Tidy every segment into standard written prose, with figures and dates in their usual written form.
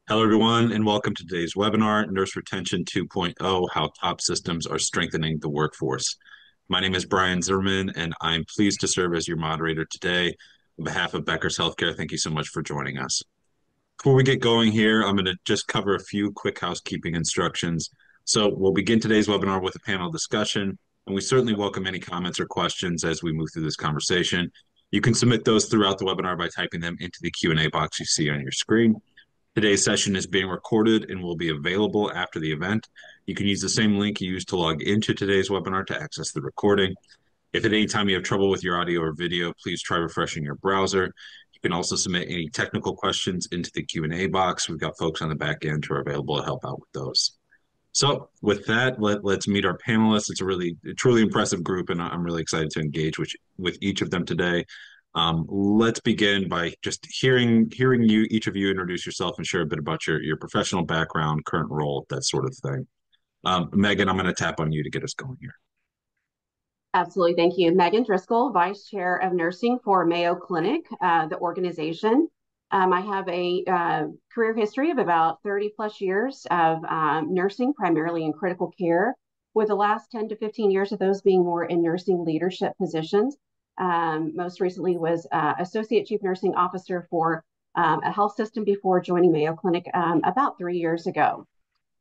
Hello, everyone, and welcome to today's webinar, Nurse Retention 2.0, How Top Systems Are Strengthening the Workforce. My name is Brian Zimmerman, and I'm pleased to serve as your moderator today. On behalf of Becker's Healthcare, thank you so much for joining us. Before we get going here, I'm going to just cover a few quick housekeeping instructions. So we'll begin today's webinar with a panel discussion, and we certainly welcome any comments or questions as we move through this conversation. You can submit those throughout the webinar by typing them into the Q&A box you see on your screen. Today's session is being recorded and will be available after the event. You can use the same link you used to log into today's webinar to access the recording. If at any time you have trouble with your audio or video, please try refreshing your browser. You can also submit any technical questions into the Q&A box. We've got folks on the back end who are available to help out with those. So with that, let's meet our panelists. It's a truly impressive group, and I'm really excited to engage with each of them today. Let's begin by just hearing you, each of you, introduce yourself and share a bit about your professional background, current role, that sort of thing. Megan, I'm going to tap on you to get us going here. Absolutely. Thank you. Megan Driscoll, Vice Chair of Nursing for Mayo Clinic, the organization. I have a career history of about 30 plus years of nursing, primarily in critical care, with the last 10 to 15 years of those being more in nursing leadership positions. Most recently was Associate Chief Nursing Officer for a health system before joining Mayo Clinic about 3 years ago.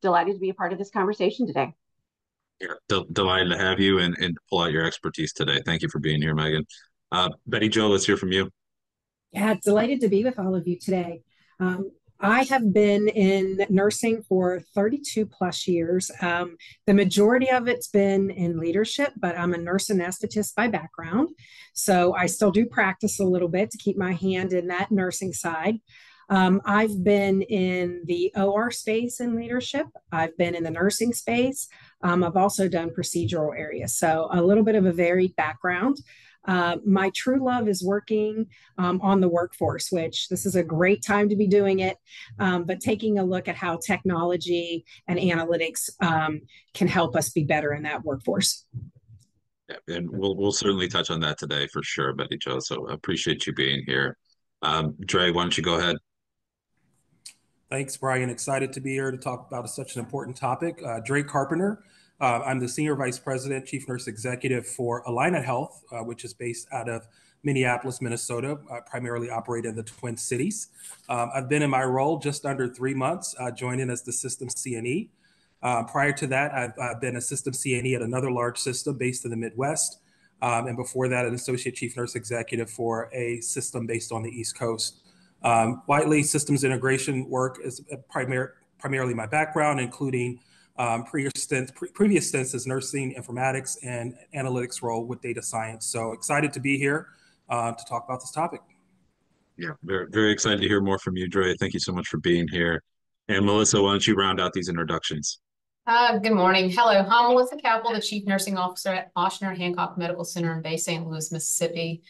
Delighted to be a part of this conversation today. Yeah, delighted to have you and pull out your expertise today. Thank you for being here, Megan. Betty Jo, let's hear from you. Yeah, delighted to be with all of you today. I have been in nursing for 32 plus years. The majority of it's been in leadership, but I'm a nurse anesthetist by background. So I still do practice a little bit to keep my hand in that nursing side. I've been in the OR space in leadership. I've been in the nursing space. I've also done procedural areas. So a little bit of a varied background. My true love is working on the workforce, which this is a great time to be doing it, but taking a look at how technology and analytics can help us be better in that workforce. Yeah, and we'll certainly touch on that today for sure, Betty Jo. So appreciate you being here. Dre, why don't you go ahead? Thanks, Brian. Excited to be here to talk about such an important topic. Dre Carpenter. I'm the Senior Vice President, Chief Nurse Executive for Allina Health, which is based out of Minneapolis, Minnesota, primarily operate in the Twin Cities. I've been in my role just under 3 months, joining as the System CNE. Prior to that, I've been a System CNE at another large system based in the Midwest. And before that, an Associate Chief Nurse Executive for a system based on the East Coast. Widely, systems integration work is primarily my background, including previous stints as nursing, informatics, and analytics role with data science. So excited to be here to talk about this topic. Yeah, very, very excited to hear more from you, Dre. Thank you so much for being here. And Melissa, why don't you round out these introductions? Good morning. Hello, I'm Melissa Capel, the Chief Nursing Officer at Ochsner Hancock Medical Center in Bay St. Louis, Mississippi.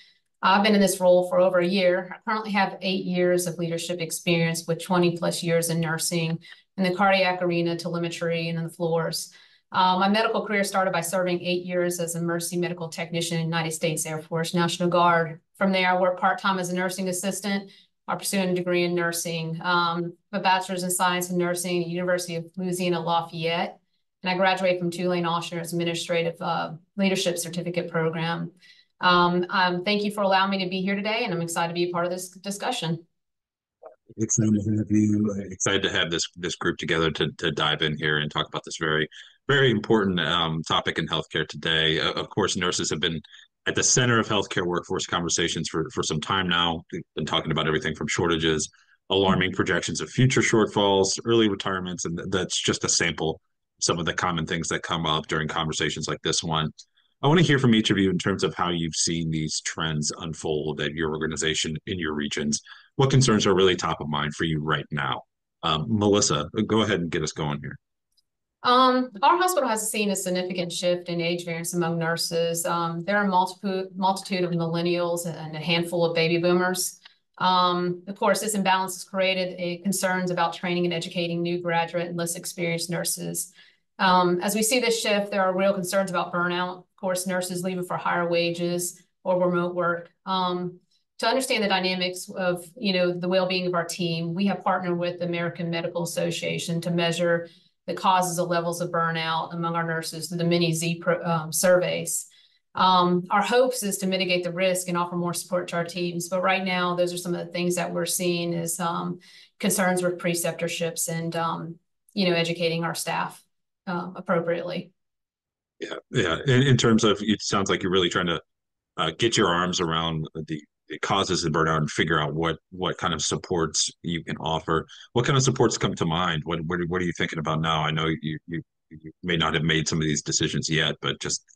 I've been in this role for over a year. I currently have 8 years of leadership experience with 20 plus years in nursing in the cardiac arena, telemetry, and on the floors. My medical career started by serving 8 years as a emergency medical technician in the United States Air Force National Guard. From there, I worked part-time as a nursing assistant. I pursued a degree in nursing, a bachelor's in science and nursing at the University of Louisiana Lafayette. And I graduated from Tulane Ochsner's Administrative Leadership Certificate Program. Thank you for allowing me to be here today, and I'm excited to be a part of this discussion. Excited to have you. Excited to have this group together to dive in here and talk about this very, very important topic in healthcare today. Of course, nurses have been at the center of healthcare workforce conversations for some time now. We've been talking about everything from shortages, alarming projections of future shortfalls, early retirements, and that's just a sample of some of the common things that come up during conversations like this one. I want to hear from each of you in terms of how you've seen these trends unfold at your organization in your regions. What concerns are really top of mind for you right now? Melissa, go ahead and get us going here. Our hospital has seen a significant shift in age variance among nurses. There are a multitude of millennials and a handful of baby boomers. Of course, this imbalance has created concerns about training and educating new graduate and less experienced nurses. As we see this shift, there are real concerns about burnout. Of course, nurses leaving for higher wages or remote work. to understand the dynamics of, the well-being of our team, we have partnered with the American Medical Association to measure the causes of levels of burnout among our nurses through the mini surveys. Our hopes is to mitigate the risk and offer more support to our teams. But right now, those are some of the things that we're seeing is concerns with preceptorships and, educating our staff appropriately. Yeah, yeah. In terms of, it sounds like you're really trying to get your arms around the causes of burnout and figure out what kind of supports you can offer. What kind of supports come to mind? What are you thinking about now? I know you may not have made some of these decisions yet, but just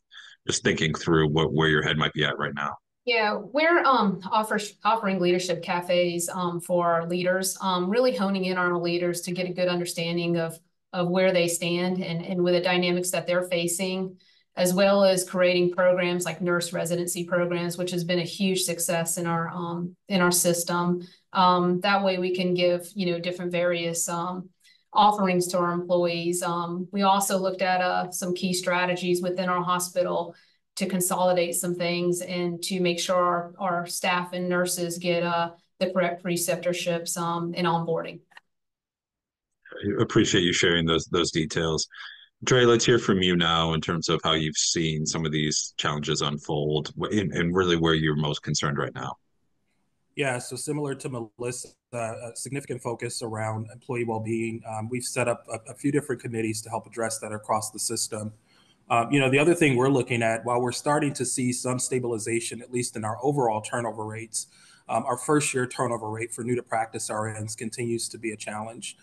thinking through where your head might be at right now. Yeah, we're offering leadership cafes for our leaders, really honing in on our leaders to get a good understanding of where they stand and with the dynamics that they're facing, as well as creating programs like nurse residency programs, which has been a huge success in our system. That way we can give, different various offerings to our employees. We also looked at some key strategies within our hospital to consolidate some things and to make sure our staff and nurses get the correct preceptorships and onboarding. I appreciate you sharing those details. Dre, let's hear from you now in terms of how you've seen some of these challenges unfold and really where you're most concerned right now. Yeah, so similar to Melissa, a significant focus around employee well-being. We've set up a few different committees to help address that across the system. The other thing we're looking at, while we're starting to see some stabilization, at least in our overall turnover rates, our first-year turnover rate for new-to-practice RNs continues to be a challenge.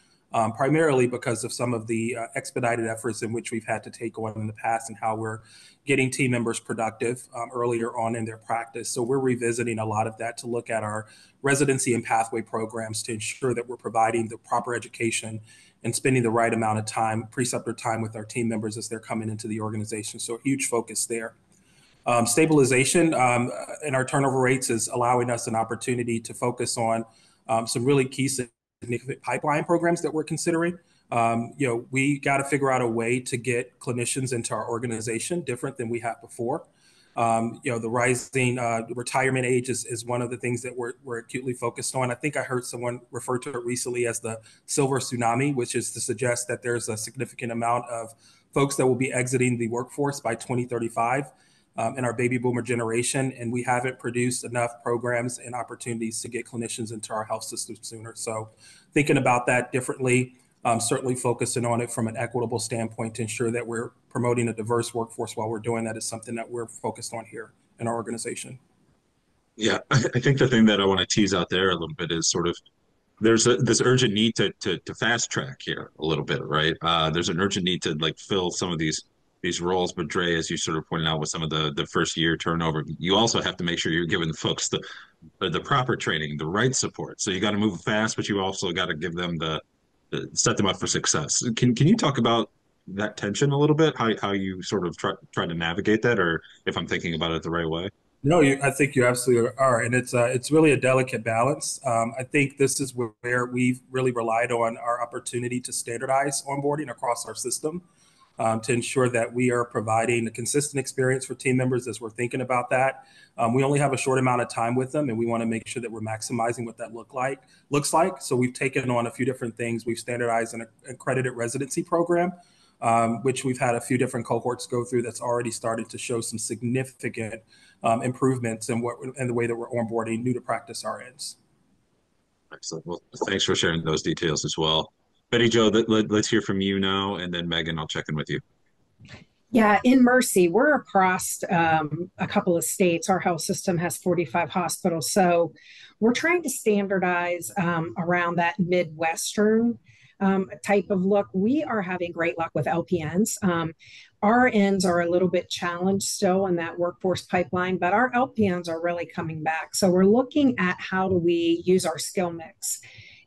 Primarily because of some of the expedited efforts in which we've had to take on in the past and how we're getting team members productive earlier on in their practice. So we're revisiting a lot of that to look at our residency and pathway programs to ensure that we're providing the proper education and spending the right amount of time, preceptor time with our team members as they're coming into the organization. So a huge focus there. Stabilization in our turnover rates is allowing us an opportunity to focus on some really key significant pipeline programs that we're considering. We got to figure out a way to get clinicians into our organization different than we have before. The rising retirement age is one of the things that we're acutely focused on. I think I heard someone refer to it recently as the silver tsunami, which is to suggest that there's a significant amount of folks that will be exiting the workforce by 2035. In our baby boomer generation, and we haven't produced enough programs and opportunities to get clinicians into our health system sooner. So thinking about that differently, certainly focusing on it from an equitable standpoint to ensure that we're promoting a diverse workforce while we're doing that is something that we're focused on here in our organization. Yeah, I think the thing that I want to tease out there a little bit is sort of there's this urgent need to fast track here a little bit, right? There's an urgent need to like fill some of these roles, but Dre, as you sort of pointed out with some of the first year turnover, you also have to make sure you're giving the folks the proper training, the right support. So you got to move fast, but you also got to give them the set them up for success. Can you talk about that tension a little bit? How you sort of try to navigate that, or if I'm thinking about it the right way? No, I think you absolutely are, and it's really a delicate balance. I think this is where we've really relied on our opportunity to standardize onboarding across our system to ensure that we are providing a consistent experience for team members as we're thinking about that. We only have a short amount of time with them, and we want to make sure that we're maximizing what that looks like. So we've taken on a few different things. We've standardized an accredited residency program, which we've had a few different cohorts go through that's already started to show some significant improvements in the way that we're onboarding new to practice RNs. Excellent. Well, thanks for sharing those details as well. Betty Jo, let's hear from you now, and then Megan, I'll check in with you. Yeah, in Mercy, we're across a couple of states. Our health system has 45 hospitals. So we're trying to standardize around that Midwestern type of look. We are having great luck with LPNs. RNs are a little bit challenged still in that workforce pipeline, but our LPNs are really coming back. So we're looking at how do we use our skill mix.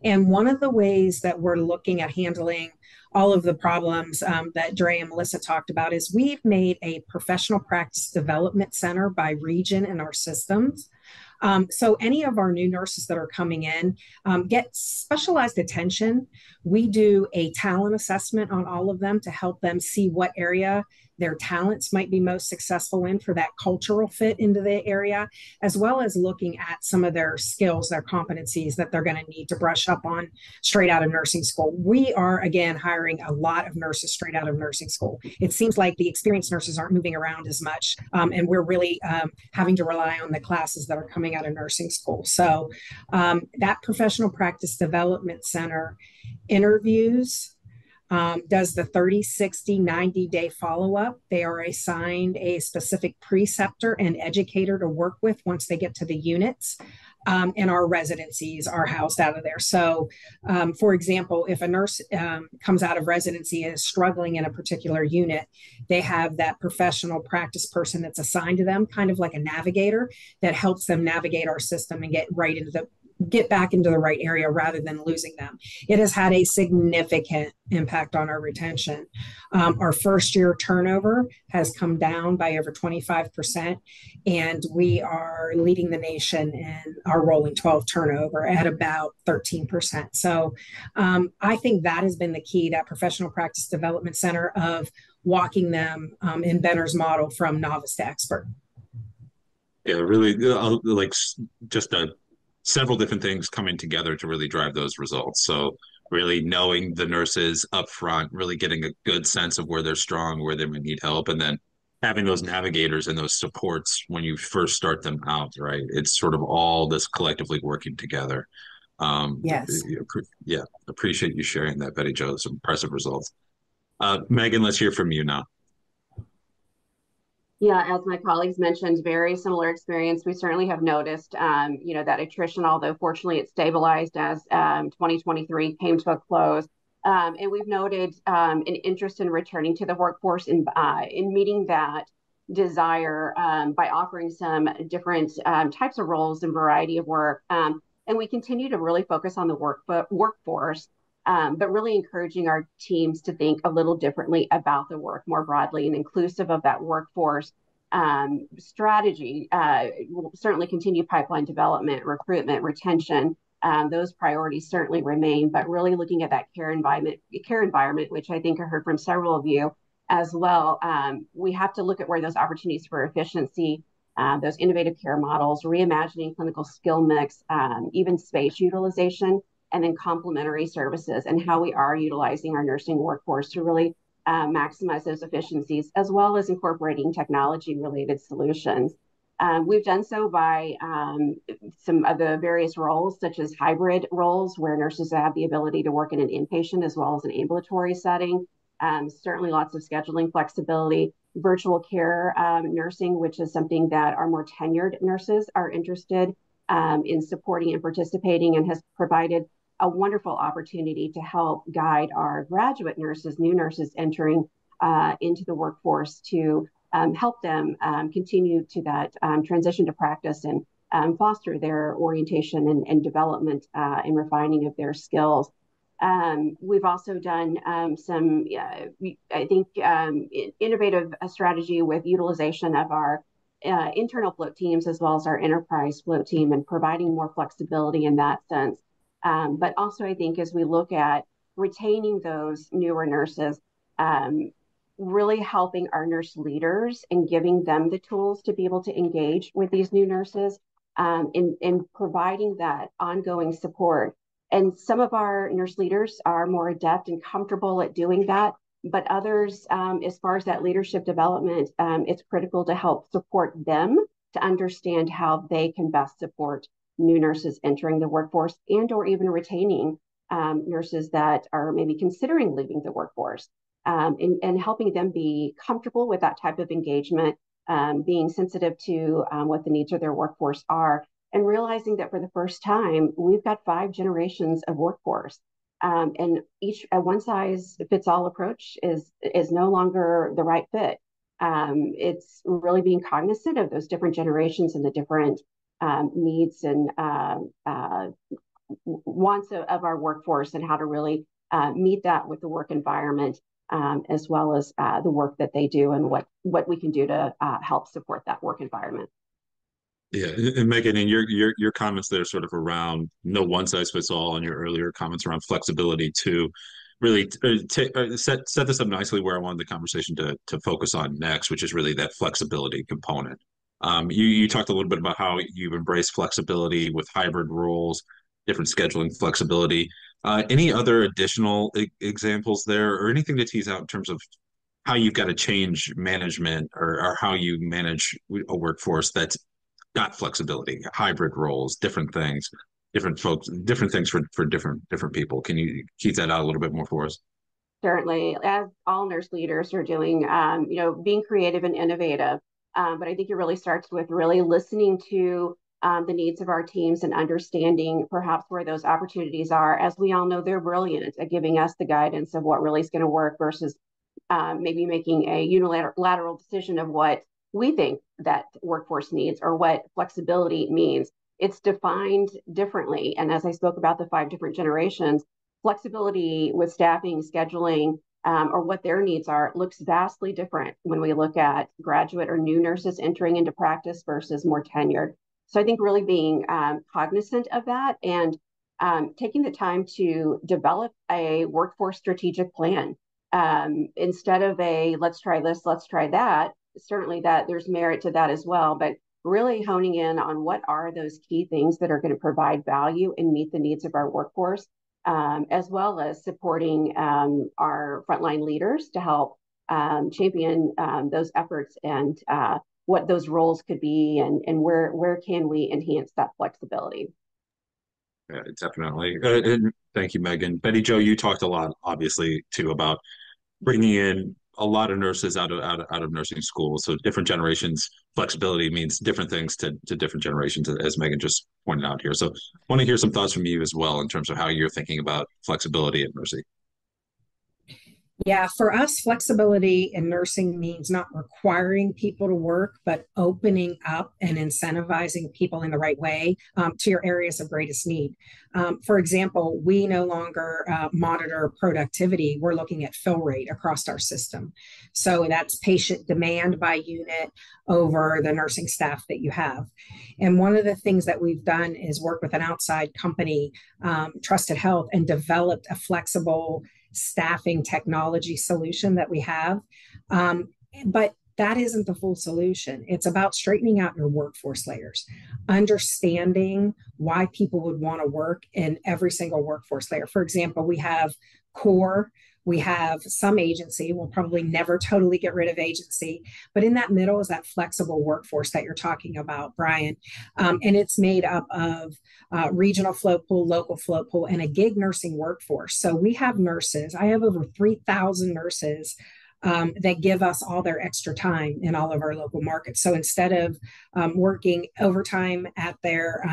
And one of the ways that we're looking at handling all of the problems that Dre and Melissa talked about is we've made a professional practice development center by region in our systems. So any of our new nurses that are coming in get specialized attention. We do a talent assessment on all of them to help them see what area their talents might be most successful in for that cultural fit into the area, as well as looking at some of their skills, their competencies that they're going to need to brush up on straight out of nursing school. We are, again, hiring a lot of nurses straight out of nursing school. It seems like the experienced nurses aren't moving around as much, and we're really having to rely on the classes that are coming out of nursing school. So that professional practice development center interviews, does the 30, 60, 90-day follow-up. They are assigned a specific preceptor and educator to work with once they get to the units. And our residencies are housed out of there. So, for example, if a nurse comes out of residency and is struggling in a particular unit, they have that professional practice person that's assigned to them, kind of like a navigator that helps them navigate our system and get back into the right area rather than losing them. It has had a significant impact on our retention. Our first year turnover has come down by over 25%, and we are leading the nation in our rolling 12 turnover at about 13%. So I think that has been the key, that professional practice development center of walking them in Benner's model from novice to expert. Yeah, really, like just several different things coming together to really drive those results. So really knowing the nurses up front, really getting a good sense of where they're strong, where they might need help, and then having those navigators and those supports when you first start them out, right? It's sort of all this collectively working together. Yes. Yeah, appreciate you sharing that, Betty Jo. Some impressive results. Megan, let's hear from you now. Yeah, as my colleagues mentioned, very similar experience. We certainly have noticed, that attrition, although fortunately it stabilized as 2023 came to a close. And we've noted an interest in returning to the workforce in meeting that desire by offering some different types of roles and variety of work. And we continue to really focus on the workforce, but really encouraging our teams to think a little differently about the work more broadly and inclusive of that workforce strategy. Will certainly continue pipeline development, recruitment, retention. Those priorities certainly remain, but really looking at that care environment, which I think I heard from several of you as well. We have to look at where those opportunities for efficiency, those innovative care models, reimagining clinical skill mix, even space utilization, and then complementary services, and how we are utilizing our nursing workforce to really maximize those efficiencies, as well as incorporating technology-related solutions. We've done so by some of the various roles, such as hybrid roles, where nurses have the ability to work in an inpatient as well as an ambulatory setting. Certainly lots of scheduling flexibility, virtual care nursing, which is something that our more tenured nurses are interested in supporting and participating, and has provided a wonderful opportunity to help guide our graduate nurses, new nurses entering into the workforce, to help them continue to that transition to practice and foster their orientation and development and refining of their skills. We've also done some, I think, innovative strategy with utilization of our internal float teams as well as our enterprise float team, and providing more flexibility in that sense. But also, I think, as we look at retaining those newer nurses, really helping our nurse leaders and giving them the tools to be able to engage with these new nurses, in providing that ongoing support. And some of our nurse leaders are more adept and comfortable at doing that, but others, as far as that leadership development, it's critical to help support them to understand how they can best support new nurses entering the workforce, and or even retaining nurses that are maybe considering leaving the workforce, and helping them be comfortable with that type of engagement, being sensitive to what the needs of their workforce are, and realizing that for the first time, we've got 5 generations of workforce. And each one size fits all approach is no longer the right fit. It's really being cognizant of those different generations and the different needs and wants of our workforce, and how to really meet that with the work environment, as well as the work that they do, and what we can do to help support that work environment. Yeah, and Megan, and your comments there sort of around no one size fits all, and your earlier comments around flexibility too. really set this up nicely where I wanted the conversation to focus on next, which is really that flexibility component. You talked a little bit about how you've embraced flexibility with hybrid roles, different scheduling flexibility. Any other additional examples there, or anything to tease out in terms of how you've got to change management or how you manage a workforce that's got flexibility, hybrid roles, different things, different folks, different things for different people. Can you tease that out a little bit more for us? Certainly, as all nurse leaders are doing, being creative and innovative. But I think it really starts with really listening to the needs of our teams and understanding perhaps where those opportunities are. As we all know, they're brilliant at giving us the guidance of what really is going to work versus maybe making a unilateral decision of what we think that workforce needs or what flexibility means. It's defined differently. And as I spoke about the 5 different generations, flexibility with staffing, scheduling, or what their needs are looks vastly different when we look at graduate or new nurses entering into practice versus more tenured. So I think really being cognizant of that and taking the time to develop a workforce strategic plan instead of a let's try this, let's try that. Certainly that there's merit to that as well, but really honing in on what are those key things that are going to provide value and meet the needs of our workforce, as well as supporting our frontline leaders to help champion those efforts and what those roles could be and where can we enhance that flexibility. Yeah, definitely. And thank you, Megan. Betty Jo, you talked a lot, obviously, too, about bringing in a lot of nurses out of nursing school. So different generations, flexibility means different things to different generations, as Megan just pointed out here. So I want to hear some thoughts from you as well in terms of how you're thinking about flexibility at nursing. Yeah, for us, flexibility in nursing means not requiring people to work, but opening up and incentivizing people in the right way to your areas of greatest need. For example, we no longer monitor productivity. We're looking at fill rate across our system. So that's patient demand by unit over the nursing staff that you have. And one of the things that we've done is work with an outside company, Trusted Health, and developed a flexible staffing technology solution that we have. But that isn't the full solution. It's about straightening out your workforce layers, understanding why people would want to work in every single workforce layer. For example, we have core, we have some agency. We'll probably never totally get rid of agency, but in that middle is that flexible workforce that you're talking about, Brian. And it's made up of regional float pool, local float pool, and a gig nursing workforce. So we have nurses. I have over 3,000 nurses that give us all their extra time in all of our local markets. So instead of working overtime at their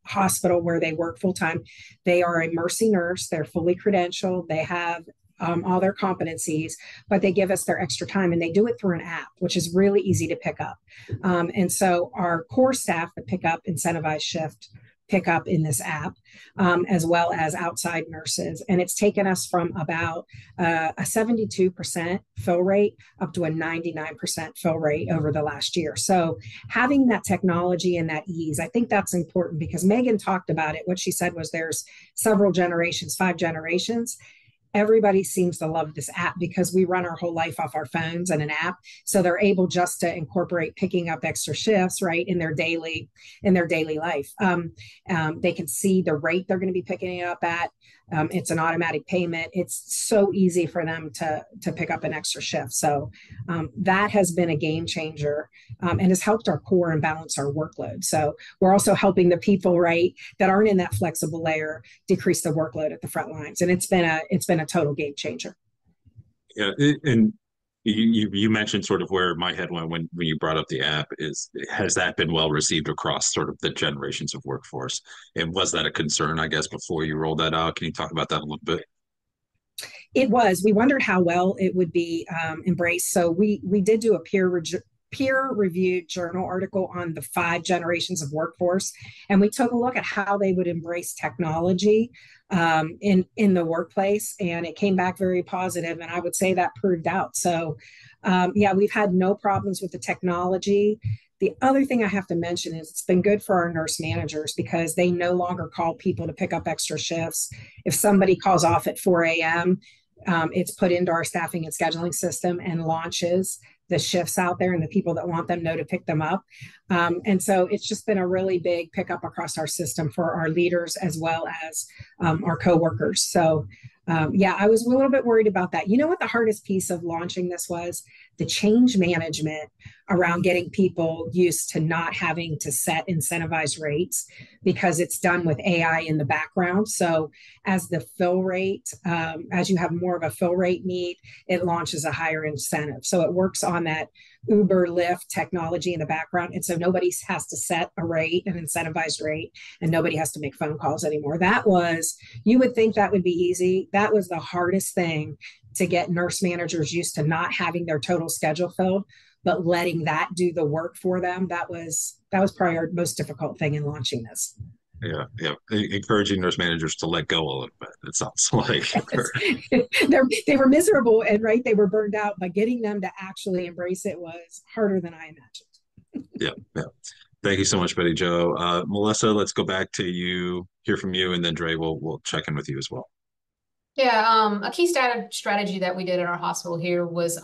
hospital where they work full time, they are a Mercy nurse. They're fully credentialed. They have all their competencies, but they give us their extra time and they do it through an app, which is really easy to pick up. And so our core staff that pick up incentivized shift pick up in this app, as well as outside nurses. And it's taken us from about a 72% fill rate up to a 99% fill rate over the last year. So having that technology and that ease, I think that's important because Megan talked about it. What she said was there's several generations, 5 generations. Everybody seems to love this app because we run our whole life off our phones and an app. So they're able just to incorporate picking up extra shifts, right, in their daily life. They can see the rate they're going to be picking it up at. It's an automatic payment. It's so easy for them to pick up an extra shift. So that has been a game changer and has helped our core and balance our workload. So we're also helping the people, right, that aren't in that flexible layer decrease the workload at the front lines. And it's been a total game changer. Yeah, and you mentioned sort of where my head went when you brought up the app is has that been well received across sort of the generations of workforce? And was that a concern, I guess, before you rolled that out? Can you talk about that a little bit? It was. We wondered how well it would be embraced. So we did do a peer-reviewed journal article on the 5 generations of workforce, and we took a look at how they would embrace technology in the workplace, and it came back very positive, and I would say that proved out. So yeah, we've had no problems with the technology. The other thing I have to mention is it's been good for our nurse managers because they no longer call people to pick up extra shifts. If somebody calls off at 4 a.m., It's put into our staffing and scheduling system and launches the shifts out there, and the people that want them know to pick them up. And so it's just been a really big pickup across our system for our leaders as well as our coworkers. So yeah, I was a little bit worried about that. You know what the hardest piece of launching this was? The change management around getting people used to not having to set incentivized rates because it's done with AI in the background. So as the fill rate, as you have more of a fill rate need, it launches a higher incentive. So it works on that Uber, Lyft technology in the background. And so nobody has to set a rate, an incentivized rate, and nobody has to make phone calls anymore. That was, you would think that would be easy. That was the hardest thing to get nurse managers used to not having their total schedule filled, but letting that do the work for them. That was probably our most difficult thing in launching this. Yeah, yeah. Encouraging nurse managers to let go a little bit, it sounds like. They were miserable and right, they were burned out, but getting them to actually embrace it was harder than I imagined. Yeah, yeah. Thank you so much, Betty Jo. Melissa, let's go back to you, hear from you, and then Dre, we'll check in with you as well. Yeah, a key strategy that we did at our hospital here was,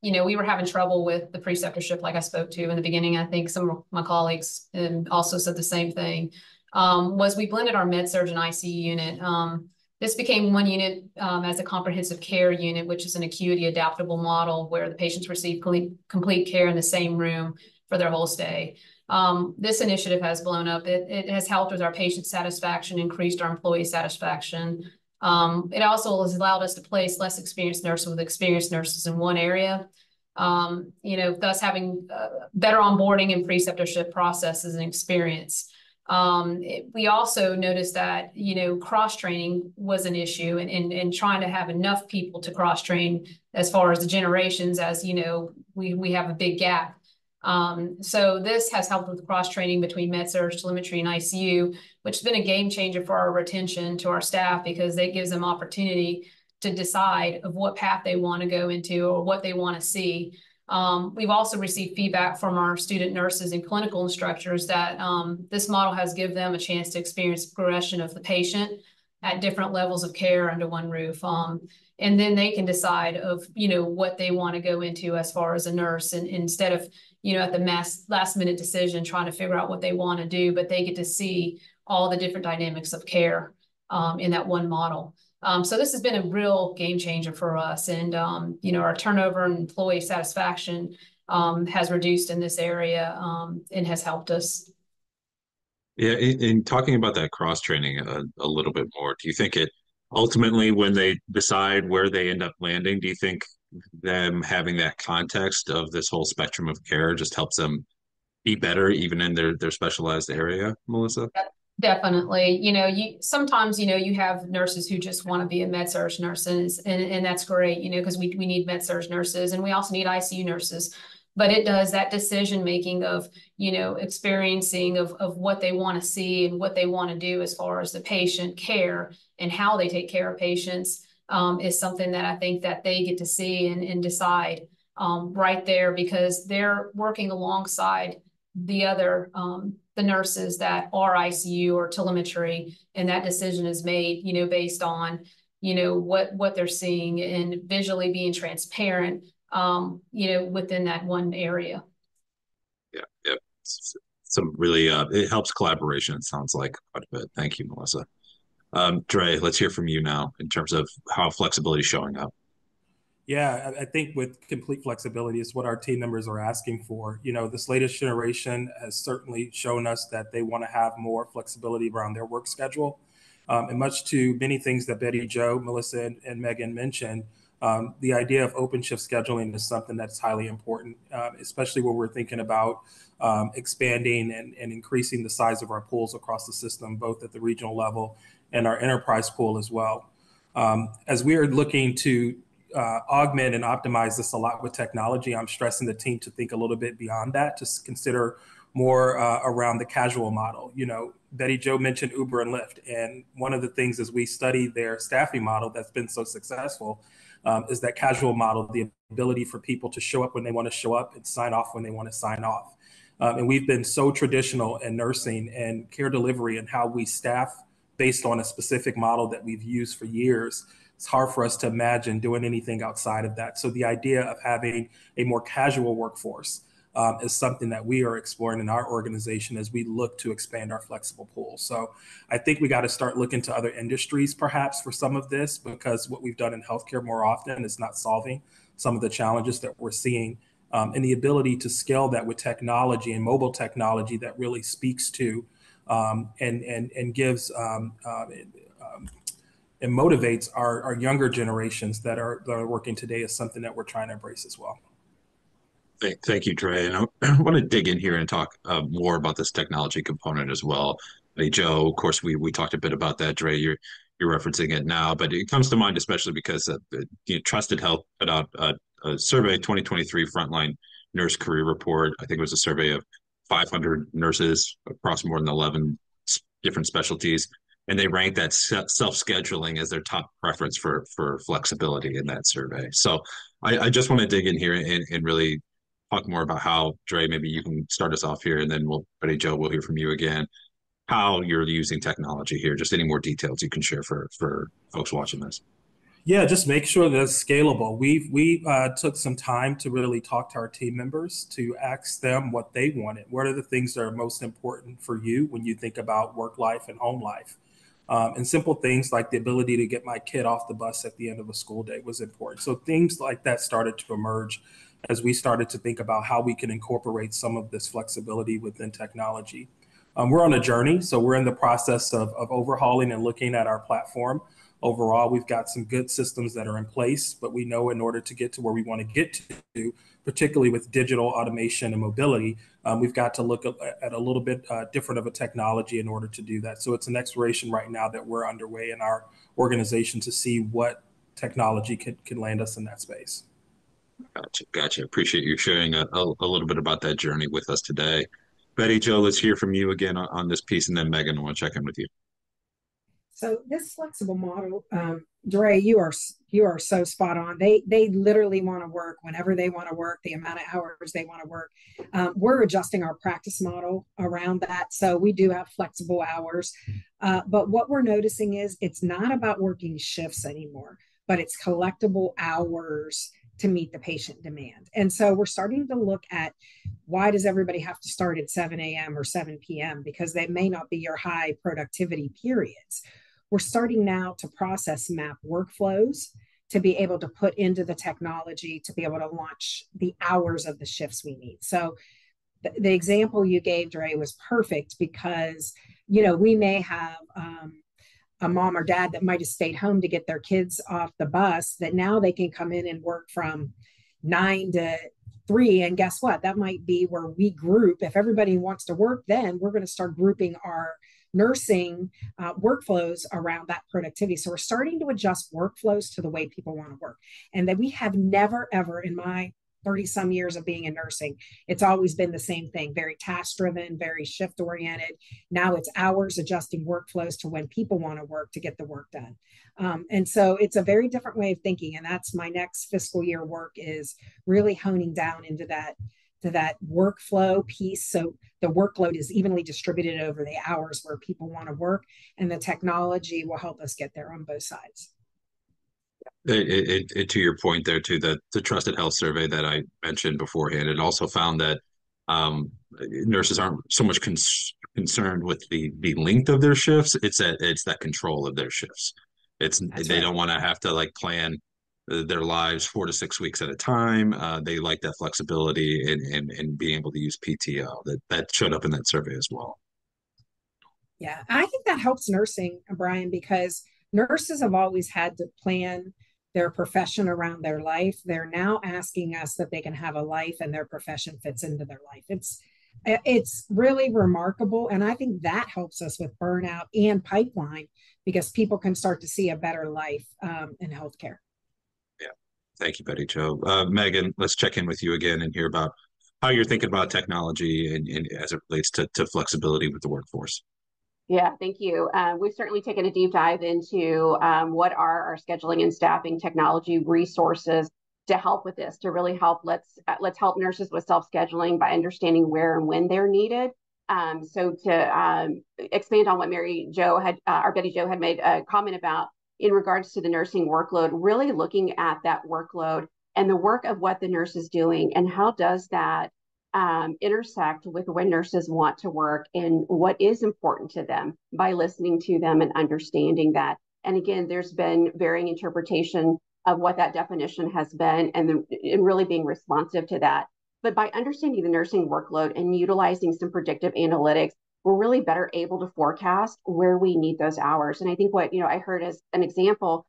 we were having trouble with the preceptorship, like I spoke to in the beginning. I think some of my colleagues also said the same thing. Was we blended our med-surg and ICU unit. This became one unit as a comprehensive care unit, which is an acuity adaptable model where the patients receive complete care in the same room for their whole stay. This initiative has blown up. It has helped with our patient satisfaction, increased our employee satisfaction. It also has allowed us to place less experienced nurses with experienced nurses in one area, thus having better onboarding and preceptorship processes and experience. We also noticed that, cross-training was an issue and trying to have enough people to cross-train as far as the generations, as, we have a big gap. So this has helped with cross-training between med-surg, telemetry, and ICU, which has been a game changer for our retention to our staff because it gives them opportunity to decide of what path they want to go into or what they want to see. We've also received feedback from our student nurses and clinical instructors that this model has given them a chance to experience progression of the patient at different levels of care under one roof. And then they can decide of, what they want to go into as far as a nurse, and instead of, at the last minute decision, trying to figure out what they want to do, but they get to see all the different dynamics of care in that one model. So this has been a real game changer for us. And, our turnover and employee satisfaction has reduced in this area and has helped us. Yeah, in talking about that cross training a little bit more, do you think it ultimately, when they decide where they end up landing, do you think them having that context of this whole spectrum of care just helps them be better even in their specialized area, Melissa? Definitely. You sometimes, you have nurses who just want to be a med-surg nurses, and that's great, because we need med-surg nurses, and we also need ICU nurses. But it does that decision making of, experiencing of what they want to see and what they want to do as far as the patient care and how they take care of patients is something that I think that they get to see and decide right there, because they're working alongside the other the nurses that are ICU or telemetry, and that decision is made, based on, what they're seeing and visually being transparent, within that one area. Yeah, yeah. Some really it helps collaboration, it sounds like, quite a bit. Thank you, Melissa. Dre, let's hear from you now in terms of how flexibility is showing up. Yeah, I think with complete flexibility is what our team members are asking for. This latest generation has certainly shown us that they want to have more flexibility around their work schedule. And much to many things that Betty Jo, Melissa, and Megan mentioned, the idea of open shift scheduling is something that's highly important, especially when we're thinking about expanding and increasing the size of our pools across the system, both at the regional level and our enterprise pool as well. As we are looking to augment and optimize this a lot with technology, I'm stressing the team to think a little bit beyond that, to consider more around the casual model. Betty Jo mentioned Uber and Lyft, and one of the things as we study their staffing model that's been so successful is that casual model, the ability for people to show up when they want to show up and sign off when they want to sign off. And we've been so traditional in nursing and care delivery and how we staff based on a specific model that we've used for years, it's hard for us to imagine doing anything outside of that. So the idea of having a more casual workforce is something that we are exploring in our organization as we look to expand our flexible pool. So I think we got to start looking to other industries perhaps for some of this, because what we've done in healthcare more often is not solving some of the challenges that we're seeing. And the ability to scale that with technology and mobile technology that really speaks to and gives and motivates our younger generations that are working today is something that we're trying to embrace as well. Thank you, Trey. And I want to dig in here and talk more about this technology component as well. Hey, Joe, of course, we talked a bit about that. Dre, you're referencing it now, but it comes to mind especially because Trusted Health put out a survey, 2023 Frontline Nurse Career Report. I think it was a survey of 500 nurses across more than 11 different specialties, and they ranked that self-scheduling as their top preference for flexibility in that survey. So I just want to dig in here and really talk more about how, Dre, maybe you can start us off here, and then Betty Joe, we'll hear from you again, how you're using technology here. Just any more details you can share for folks watching this. Yeah, just make sure that it's scalable. We took some time to really talk to our team members to ask them what they wanted. What are the things that are most important for you when you think about work life and home life? And simple things like the ability to get my kid off the bus at the end of a school day was important. So things like that started to emerge as we started to think about how we can incorporate some of this flexibility within technology. We're on a journey, so we're in the process of overhauling and looking at our platform. Overall, we've got some good systems that are in place, but we know in order to get to where we want to get to, particularly with digital automation and mobility, we've got to look at a little bit different of a technology in order to do that. So it's an exploration right now that we're underway in our organization to see what technology can land us in that space. Gotcha. Appreciate you sharing a little bit about that journey with us today. Betty Joe, let's hear from you again on this piece, and then Megan, I want to check in with you. So this flexible model, Dre, you are so spot on. They literally want to work whenever they want to work, the amount of hours they want to work. We're adjusting our practice model around that, so we do have flexible hours. But what we're noticing is it's not about working shifts anymore, but it's collectible hours to meet the patient demand. And so we're starting to look at, why does everybody have to start at 7 a.m. or 7 p.m.? Because they may not be your high productivity periods. We're starting now to process map workflows to be able to put into the technology to be able to launch the hours of the shifts we need. So the example you gave, Dre, was perfect because, we may have a mom or dad that might have stayed home to get their kids off the bus, that now they can come in and work from 9 to 3. And guess what? That might be where we group. If everybody wants to work, then we're going to start grouping our nursing workflows around that productivity. So we're starting to adjust workflows to the way people want to work. And that we have never, ever in my 30 some years of being in nursing, it's always been the same thing, very task driven, very shift oriented. Now it's hours, adjusting workflows to when people want to work to get the work done. And so it's a very different way of thinking. And that's my next fiscal year work, is really honing down into that workflow piece. So the workload is evenly distributed over the hours where people want to work, and the technology will help us get there on both sides. To your point there too, the Trusted Health survey that I mentioned beforehand, it also found that nurses aren't so much concerned with the length of their shifts. It's that control of their shifts. They don't want to have to plan their lives 4 to 6 weeks at a time. They like that flexibility and being able to use PTO. That showed up in that survey as well. Yeah, I think that helps nursing, Brian, because nurses have always had to plan their profession around their life. They're now asking us that they can have a life and their profession fits into their life. It's really remarkable. And I think that helps us with burnout and pipeline, because people can start to see a better life in healthcare. Yeah. Thank you, Betty Joe. Megan, let's check in with you again and hear about how you're thinking about technology and as it relates to flexibility with the workforce. Yeah, thank you. We've certainly taken a deep dive into what are our scheduling and staffing technology resources to help with this, to really help. Let's help nurses with self-scheduling by understanding where and when they're needed. So to expand on what Betty Joe had made a comment about, in regards to the nursing workload, really looking at that workload and the work of what the nurse is doing and how does that intersect with when nurses want to work and what is important to them by listening to them and understanding that. And again, there's been varying interpretation of what that definition has been and really being responsive to that. But by understanding the nursing workload and utilizing some predictive analytics, we're really better able to forecast where we need those hours. And I think what I heard as an example,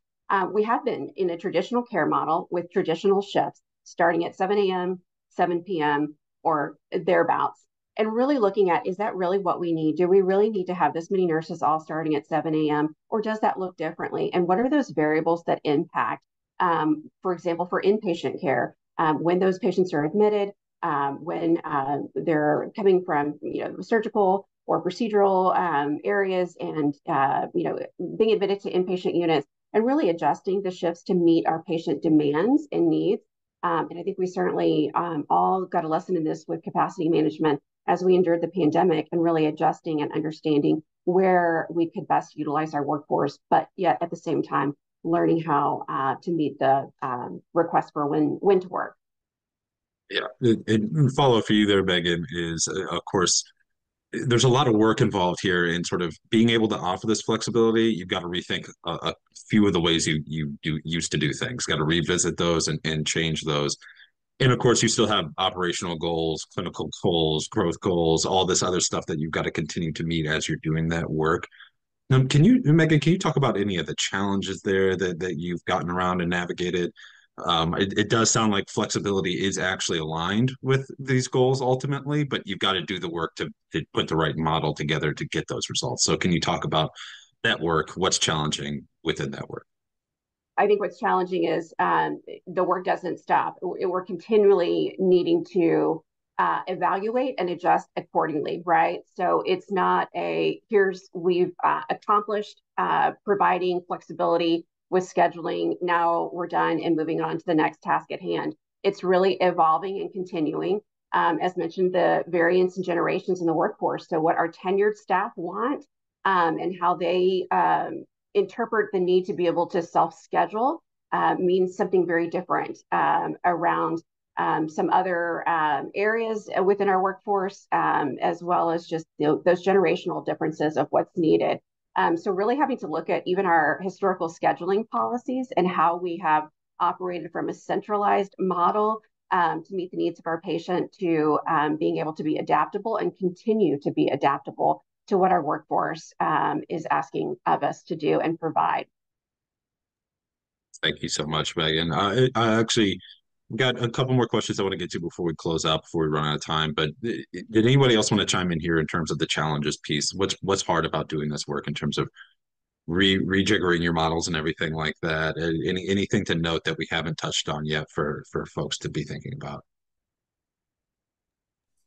we have been in a traditional care model with traditional shifts starting at 7 a.m., 7 p.m., or thereabouts, and really looking at, is that really what we need? Do we really need to have this many nurses all starting at 7 a.m., or does that look differently? And what are those variables that impact, for example, for inpatient care, when those patients are admitted, when they're coming from surgical or procedural areas and being admitted to inpatient units, and really adjusting the shifts to meet our patient demands and needs. And I think we certainly all got a lesson in this with capacity management as we endured the pandemic and really adjusting and understanding where we could best utilize our workforce, but yet at the same time, learning how to meet the request for when to work. Yeah, and follow for you there, Megan, is of course there's a lot of work involved here in sort of being able to offer this flexibility. You've got to rethink a few of the ways you used to do things. Got to revisit those and change those. And of course, you still have operational goals, clinical goals, growth goals, all this other stuff that you've got to continue to meet as you're doing that work. Megan, can you talk about any of the challenges there that you've gotten around and navigated? It does sound like flexibility is actually aligned with these goals ultimately, but you've got to do the work to put the right model together to get those results. So can you talk about that work? What's challenging within that work? I think what's challenging is the work doesn't stop. We're continually needing to evaluate and adjust accordingly, right? So it's not we've accomplished providing flexibility with scheduling. Now we're done and moving on to the next task at hand. It's really evolving and continuing. As mentioned, the variance in generations in the workforce. So what our tenured staff want and how they interpret the need to be able to self-schedule means something very different around some other areas within our workforce, as well as just those generational differences of what's needed. So really having to look at even our historical scheduling policies and how we have operated from a centralized model to meet the needs of our patient to being able to be adaptable and continue to be adaptable to what our workforce is asking of us to do and provide. Thank you so much, Megan. I actually got a couple more questions I want to get to before we close out, before we run out of time. But did anybody else want to chime in here in terms of the challenges piece? What's hard about doing this work in terms of rejiggering your models and everything like that? Anything to note that we haven't touched on yet for folks to be thinking about?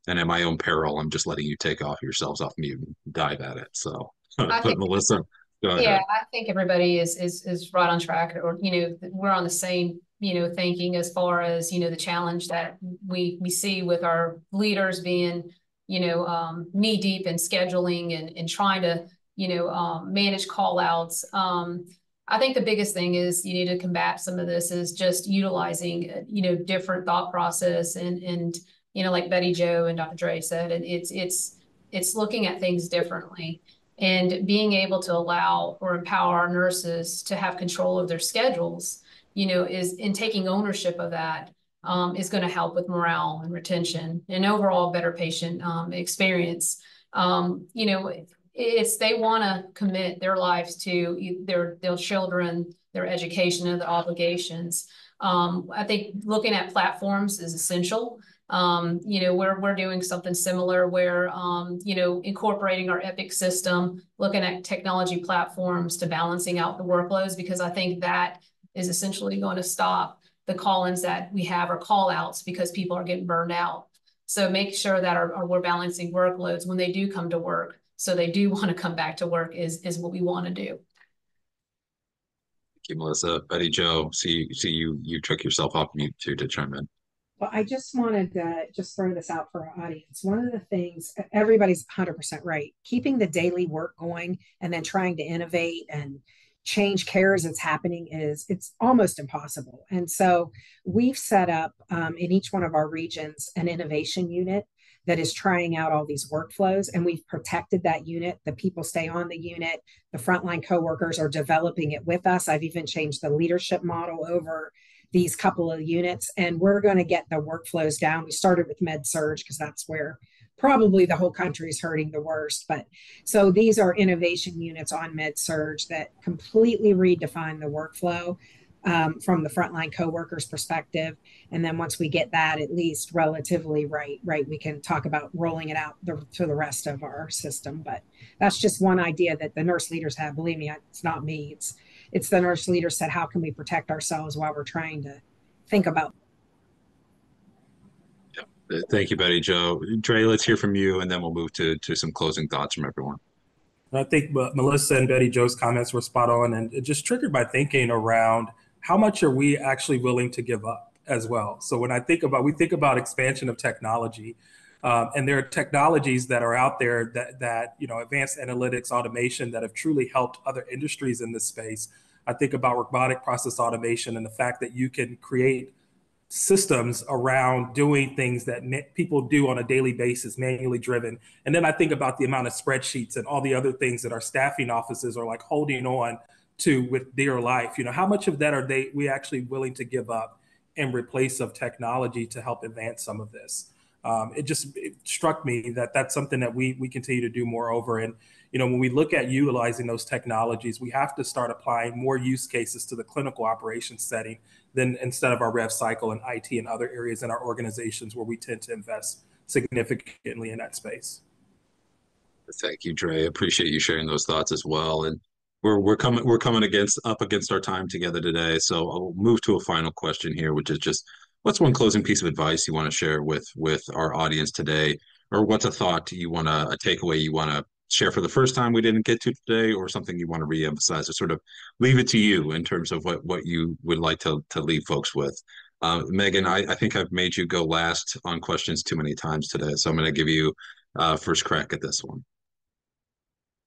And at my own peril, I'm just letting you take off yourselves off mute and dive at it. So, I but think, Melissa, go yeah, ahead. I think everybody is right on track, or we're on the same thinking as far as the challenge that we see with our leaders being knee deep in scheduling and trying to manage call outs. I think the biggest thing is you need to combat some of this is just utilizing different thought process and like Betty Jo and Dr. Dre said, and it's looking at things differently and being able to allow or empower our nurses to have control of their schedules, is in taking ownership of that, is going to help with morale and retention and overall better patient experience. It's they want to commit their lives to their children, their education, and their obligations. I think looking at platforms is essential. We're doing something similar where, incorporating our Epic system, looking at technology platforms to balancing out the workloads, because I think that is essentially going to stop the call-ins that we have or call-outs because people are getting burned out. So make sure that we're balancing workloads when they do come to work. So they do want to come back to work is what we want to do. Thank you, Melissa. Betty Jo, see you took yourself off mute too to chime in. Well, I just wanted to just throw this out for our audience. One of the things, everybody's 100% right. Keeping the daily work going and then trying to innovate and change care as it's happening is it's almost impossible. And so we've set up in each one of our regions an innovation unit that is trying out all these workflows, and we've protected that unit. The people stay on the unit. The frontline coworkers are developing it with us. I've even changed the leadership model over these couple of units, and we're going to get the workflows down. We started with med surg because that's where probably the whole country is hurting the worst. But so these are innovation units on med surg that completely redefine the workflow from the frontline coworkers perspective. And then once we get that at least relatively right, we can talk about rolling it out to the rest of our system. But that's just one idea that the nurse leaders have. Believe me, it's not me. It's the nurse leaders said, how can we protect ourselves while we're trying to think about. Thank you, Betty Jo. Dre, let's hear from you, and then we'll move to some closing thoughts from everyone. I think Melissa and Betty Jo's comments were spot on, and it just triggered my thinking around how much are we actually willing to give up as well. So when we think about expansion of technology, and there are technologies that are out there that advanced analytics, automation that have truly helped other industries in this space. I think about robotic process automation and the fact that you can create systems around doing things that people do on a daily basis, manually driven. And then I think about the amount of spreadsheets and all the other things that our staffing offices are like holding on to with dear life. How much of that are we actually willing to give up in replace of technology to help advance some of this? It struck me that that's something that we continue to do more over. And, when we look at utilizing those technologies, we have to start applying more use cases to the clinical operations setting than instead of our rev cycle and IT and other areas in our organizations where we tend to invest significantly in that space. Thank you, Dre. Appreciate you sharing those thoughts as well. And we're coming up against our time together today. So I'll move to a final question here, which is just what's one closing piece of advice you want to share with our audience today, or what's a thought a takeaway you want to share for the first time we didn't get to today, or something you want to reemphasize, or sort of leave it to you in terms of what you would like to leave folks with. Megan, I think I've made you go last on questions too many times today, so I'm going to give you first crack at this one.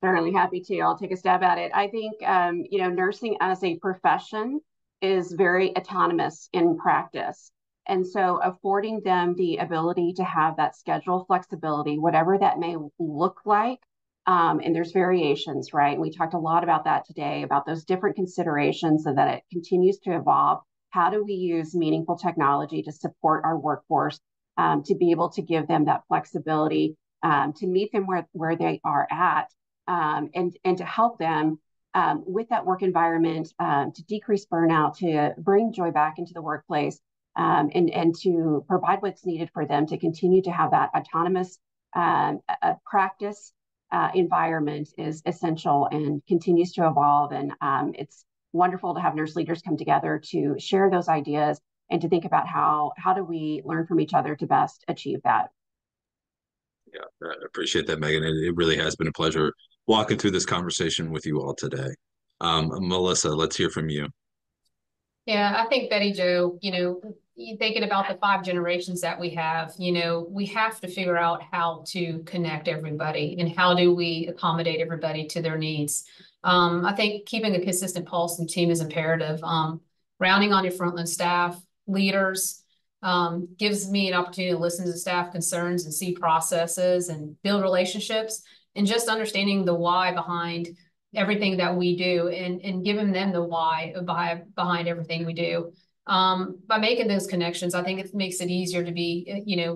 Certainly happy to. I'll take a stab at it. I think, nursing as a profession is very autonomous in practice. And so affording them the ability to have that schedule flexibility, whatever that may look like, and there's variations, right? And we talked a lot about that today, about those different considerations so that it continues to evolve. How do we use meaningful technology to support our workforce, to be able to give them that flexibility, to meet them where they are at, and to help them with that work environment, to decrease burnout, to bring joy back into the workplace, and to provide what's needed for them to continue to have that autonomous practice environment is essential and continues to evolve. And it's wonderful to have nurse leaders come together to share those ideas and to think about how do we learn from each other to best achieve that. Yeah, I appreciate that, Megan. It really has been a pleasure walking through this conversation with you all today. Melissa, let's hear from you. Yeah, I think Betty Jo, thinking about the 5 generations that we have, we have to figure out how to connect everybody and how do we accommodate everybody to their needs. I think keeping a consistent pulse in the team is imperative. Rounding on your frontline staff, leaders, gives me an opportunity to listen to staff concerns and see processes and build relationships, and just understanding the why behind everything that we do and giving them the why behind everything we do. By making those connections, I think it makes it easier to be,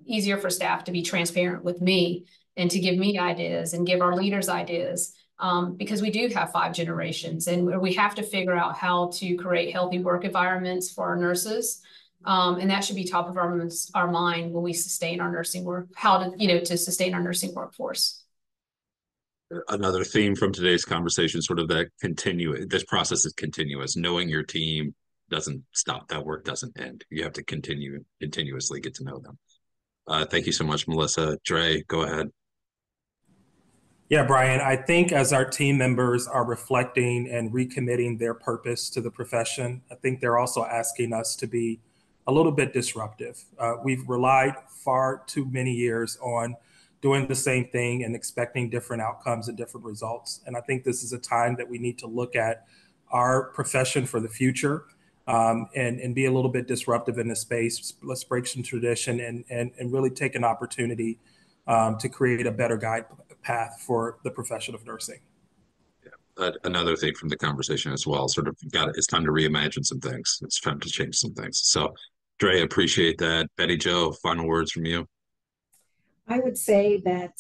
easier for staff to be transparent with me and to give me ideas and give our leaders ideas, because we do have 5 generations and we have to figure out how to create healthy work environments for our nurses. And that should be top of our mind when we sustain our nursing work, to sustain our nursing workforce. Another theme from today's conversation, sort of this process is continuous. Knowing your team doesn't stop. That work doesn't end. You have to continuously get to know them. Thank you so much, Melissa. Dre, go ahead. Yeah, Brian, I think as our team members are reflecting and recommitting their purpose to the profession, I think they're also asking us to be a little bit disruptive. We've relied far too many years on doing the same thing and expecting different outcomes and different results. And I think this is a time that we need to look at our profession for the future, and be a little bit disruptive in this space. Let's break some tradition and really take an opportunity to create a better guide path for the profession of nursing. Another thing from the conversation as well, sort of it's time to reimagine some things. It's time to change some things. So, Dre, appreciate that. Betty Jo, final words from you. I would say that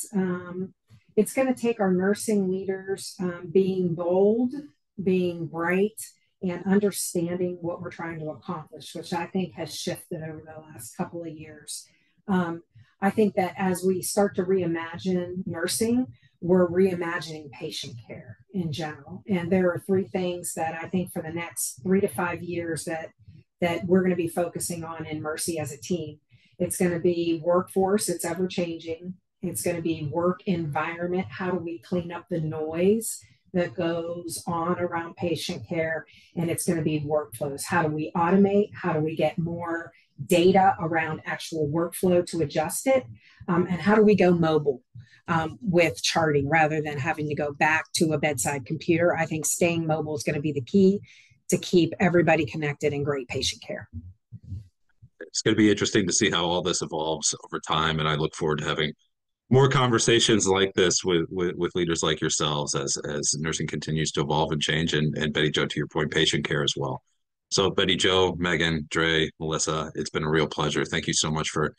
it's going to take our nursing leaders being bold, being bright, and understanding what we're trying to accomplish, which I think has shifted over the last couple of years. I think that as we start to reimagine nursing, we're reimagining patient care in general. And there are three things that I think for the next 3 to 5 years that we're going to be focusing on in Mercy as a team. It's going to be workforce, it's ever changing. It's going to be work environment. How do we clean up the noise that goes on around patient care? And it's going to be workflows. How do we automate? How do we get more data around actual workflow to adjust it? And how do we go mobile with charting rather than having to go back to a bedside computer? I think staying mobile is going to be the key to keep everybody connected and great patient care. It's going to be interesting to see how all this evolves over time, and I look forward to having more conversations like this with leaders like yourselves as nursing continues to evolve and change, and Betty Jo, to your point, patient care as well. So Betty Jo, Megan, Dre, Melissa, it's been a real pleasure. Thank you so much for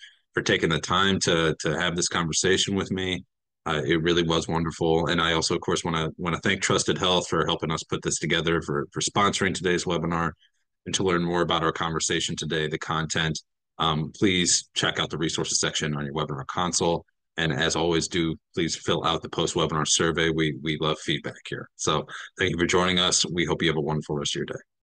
taking the time to have this conversation with me. It really was wonderful, and I also, of course, want to thank Trusted Health for helping us put this together, for sponsoring today's webinar. And to learn more about our conversation today, the content, please check out the resources section on your webinar console. And as always, please fill out the post-webinar survey. We love feedback here. So thank you for joining us. We hope you have a wonderful rest of your day.